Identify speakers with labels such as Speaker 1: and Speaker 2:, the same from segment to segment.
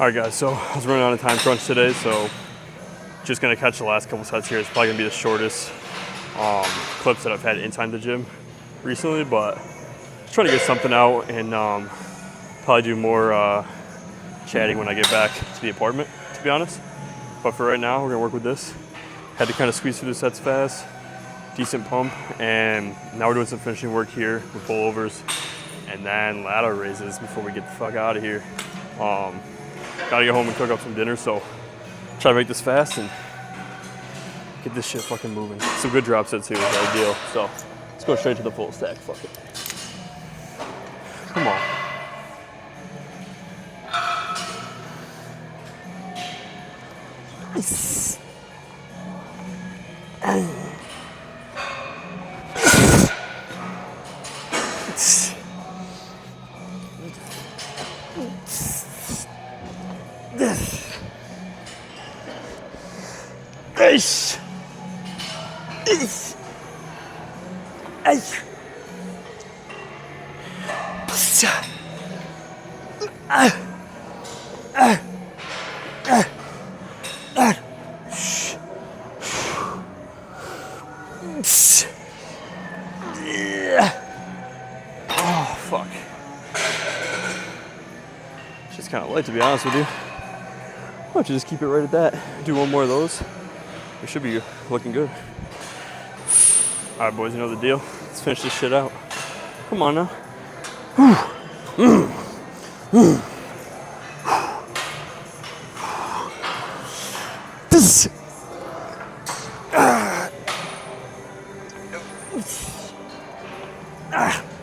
Speaker 1: Alright guys, so I was running on a time crunch today, so just gonna catch the last couple sets here. It's probably gonna be the shortest clips that I've had inside the gym recently, but just trying to get something out and probably do more chatting when I get back to the apartment, to be honest. But for right now, we're gonna work with this. Had to kind of squeeze through the sets fast, decent pump, and now we're doing some finishing work here with pullovers and then ladder raises before we get the fuck out of here. Gotta get home and cook up some dinner, so try to make this fast and get this shit fucking moving. Some good drop sets here is ideal, so let's go straight to the full stack, fuck it. Come on. Oh, fuck. It's just kind of light, to be honest with you. Why don't you just keep it right at that? Do one more of those. We should be looking good. All right, boys, you know the deal. Let's finish this shit out. Come on now.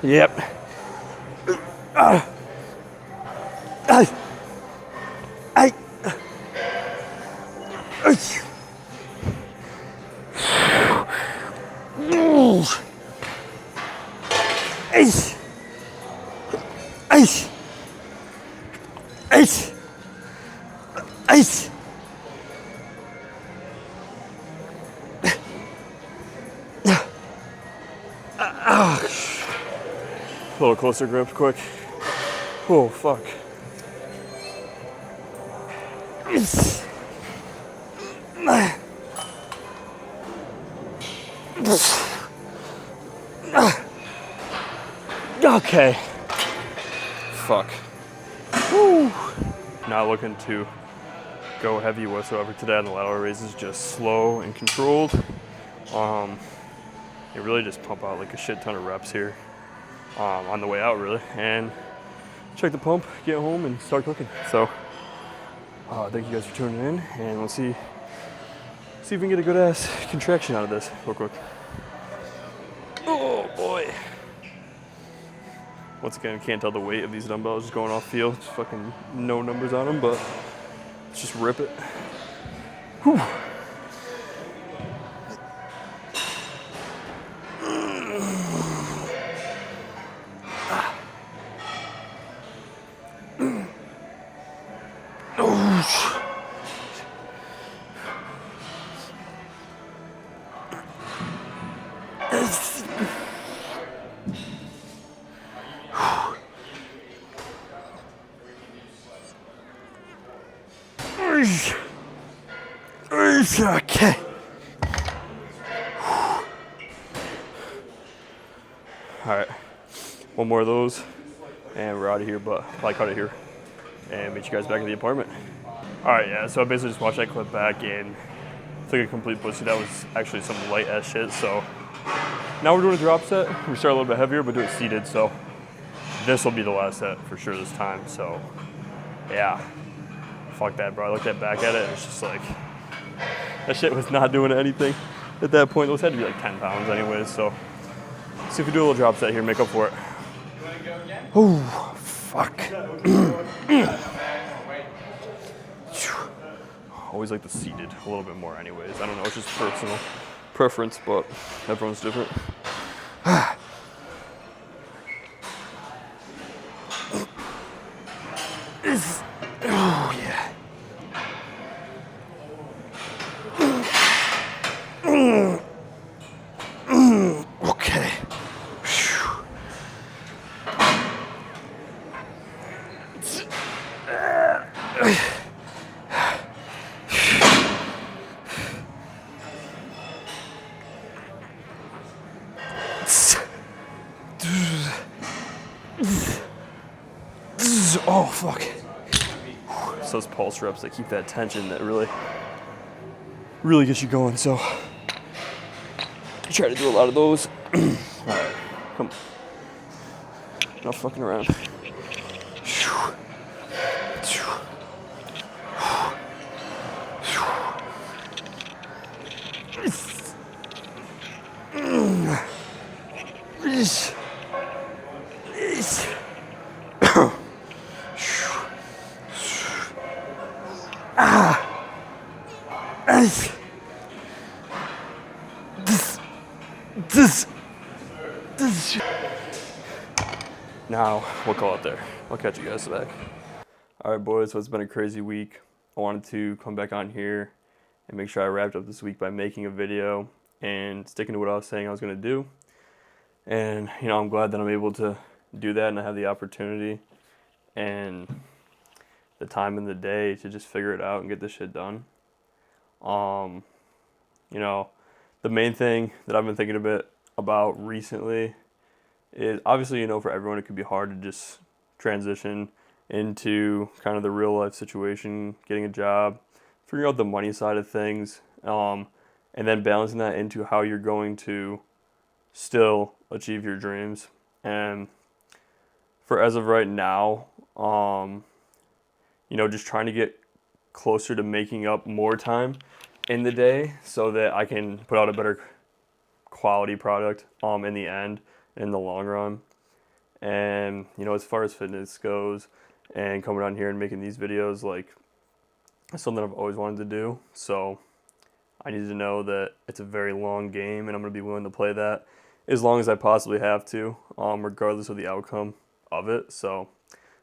Speaker 1: Yep. A little closer grip, quick. Oh, fuck. Okay. Fuck. Woo. Not looking to go heavy whatsoever today on the lateral raises, just slow and controlled. You really just pump out like a shit ton of reps here on the way out, really, and check the pump, get home, and start cooking. So thank you guys for tuning in, and we'll see if we can get a good ass contraction out of this real quick. Oh boy. Once again, can't tell the weight of these dumbbells just going off feel. Just fucking no numbers on them, but let's just rip it. Whew. Okay. All right, one more of those, and we're out of here. But I'll probably cut it here and meet you guys back at the apartment. All right, yeah. So I basically just watched that clip back and took a complete pussy. That was actually some light ass shit. So now we're doing a drop set. We start a little bit heavier, but do it seated. So this will be the last set for sure this time. So yeah, fuck that, bro. I looked back at it, and it's just like, that shit was not doing anything at that point. Those had to be like 10 pounds anyways, so see if we do a little drop set here, make up for it. Oh, fuck. Always like the seated a little bit more anyways. I don't know, it's just personal preference, but everyone's different. Oh, yeah. Okay. Oh, fuck. It's those pulse reps that keep that tension that really gets you going. So I try to do a lot of those. All right, come on. No fucking around. Now we'll call it there. I'll catch you guys back. All right, boys, so it's been a crazy week. I wanted to come back on here and make sure I wrapped up this week by making a video and sticking to what I was saying I was going to do. And, you know, I'm glad that I'm able to do that and I have the opportunity and the time in the day to just figure it out and get this shit done. You know, the main thing that I've been thinking a bit about recently is obviously, you know, for everyone it could be hard to just transition into kind of the real life situation, getting a job, figuring out the money side of things, and then balancing that into how you're going to still achieve your dreams. And for as of right now, you know, just trying to get closer to making up more time in the day so that I can put out a better quality product in the end, in the long run. And, you know, as far as fitness goes and coming on here and making these videos, like, it's something I've always wanted to do. So I need to know that it's a very long game and I'm going to be willing to play that as long as I possibly have to, regardless of the outcome of it. So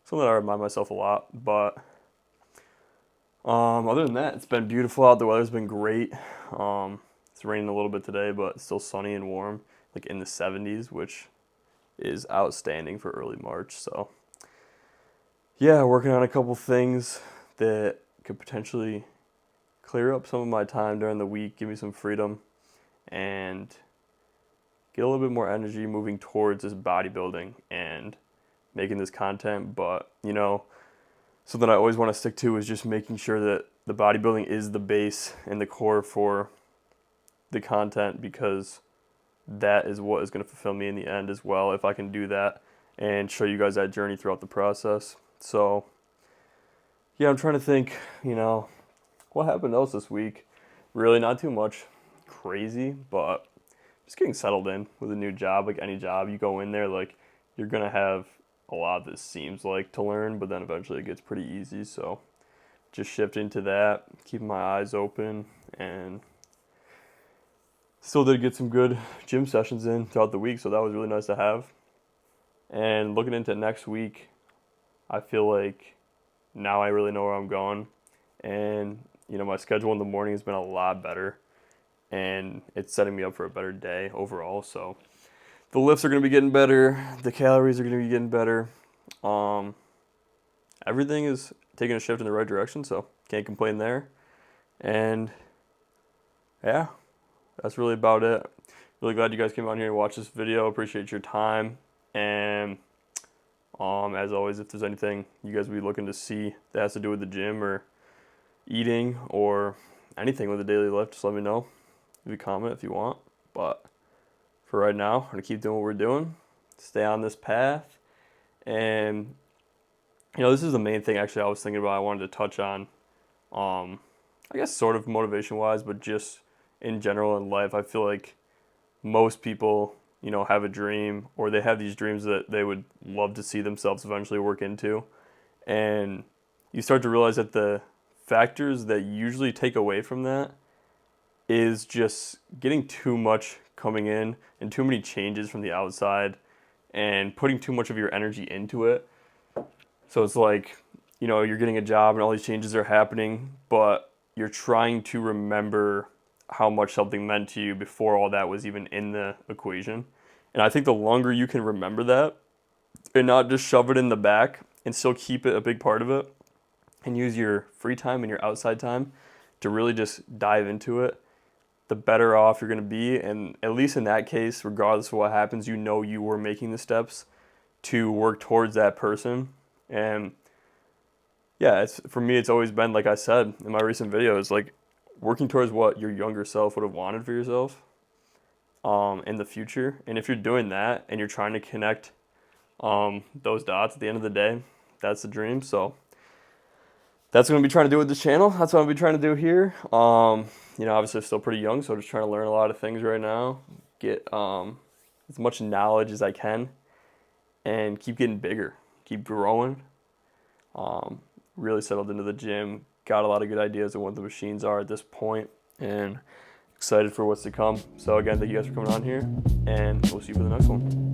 Speaker 1: something that I remind myself a lot. But other than that, it's been beautiful out. The weather's been great. It's raining a little bit today, but it's still sunny and warm, like in the 70s, which is outstanding for early March. So yeah, working on a couple things that could potentially clear up some of my time during the week, give me some freedom, and get a little bit more energy moving towards this bodybuilding and making this content. But, you know, something I always want to stick to is just making sure that the bodybuilding is the base and the core for the content, because that is what is going to fulfill me in the end as well, if I can do that and show you guys that journey throughout the process. So yeah, I'm trying to think, you know, what happened else this week. Really not too much crazy, but just getting settled in with a new job. Like any job, you go in there, like, you're going to have a lot that seems like to learn, but then eventually it gets pretty easy. So just shift into that, keeping my eyes open, and still did get some good gym sessions in throughout the week, so that was really nice to have. And looking into next week, I feel like now I really know where I'm going. And, you know, my schedule in the morning has been a lot better, and it's setting me up for a better day overall. So the lifts are going to be getting better. The calories are going to be getting better. Everything is taking a shift in the right direction, so can't complain there. And yeah, that's really about it. Really glad you guys came out here and watched this video. Appreciate your time. And as always, if there's anything you guys would be looking to see that has to do with the gym or eating or anything with the daily life, just let me know. Leave a comment if you want. But for right now, I'm going to keep doing what we're doing. Stay on this path. And, you know, this is the main thing actually I was thinking about. I wanted to touch on, I guess sort of motivation-wise, but just in general in life. I feel like most people, you know, have a dream, or they have these dreams that they would love to see themselves eventually work into. And you start to realize that the factors that usually take away from that is just getting too much coming in and too many changes from the outside and putting too much of your energy into it. So it's like, you know, you're getting a job and all these changes are happening, but you're trying to remember how much something meant to you before all that was even in the equation. And I think the longer you can remember that and not just shove it in the back and still keep it a big part of it, and use your free time and your outside time to really just dive into it, the better off you're going to be. And at least in that case, regardless of what happens, you know you were making the steps to work towards that person. And yeah, for me, it's always been, like I said in my recent videos, like working towards what your younger self would have wanted for yourself in the future. And if you're doing that and you're trying to connect those dots at the end of the day, that's the dream. So that's what I'm going to be trying to do with this channel. That's what I'm going to be trying to do here. Obviously I'm still pretty young, so I'm just trying to learn a lot of things right now, get as much knowledge as I can, and keep getting bigger, keep growing. Really settled into the gym, got a lot of good ideas of what the machines are at this point, and excited for what's to come. So again, thank you guys for coming on here, and we'll see you for the next one.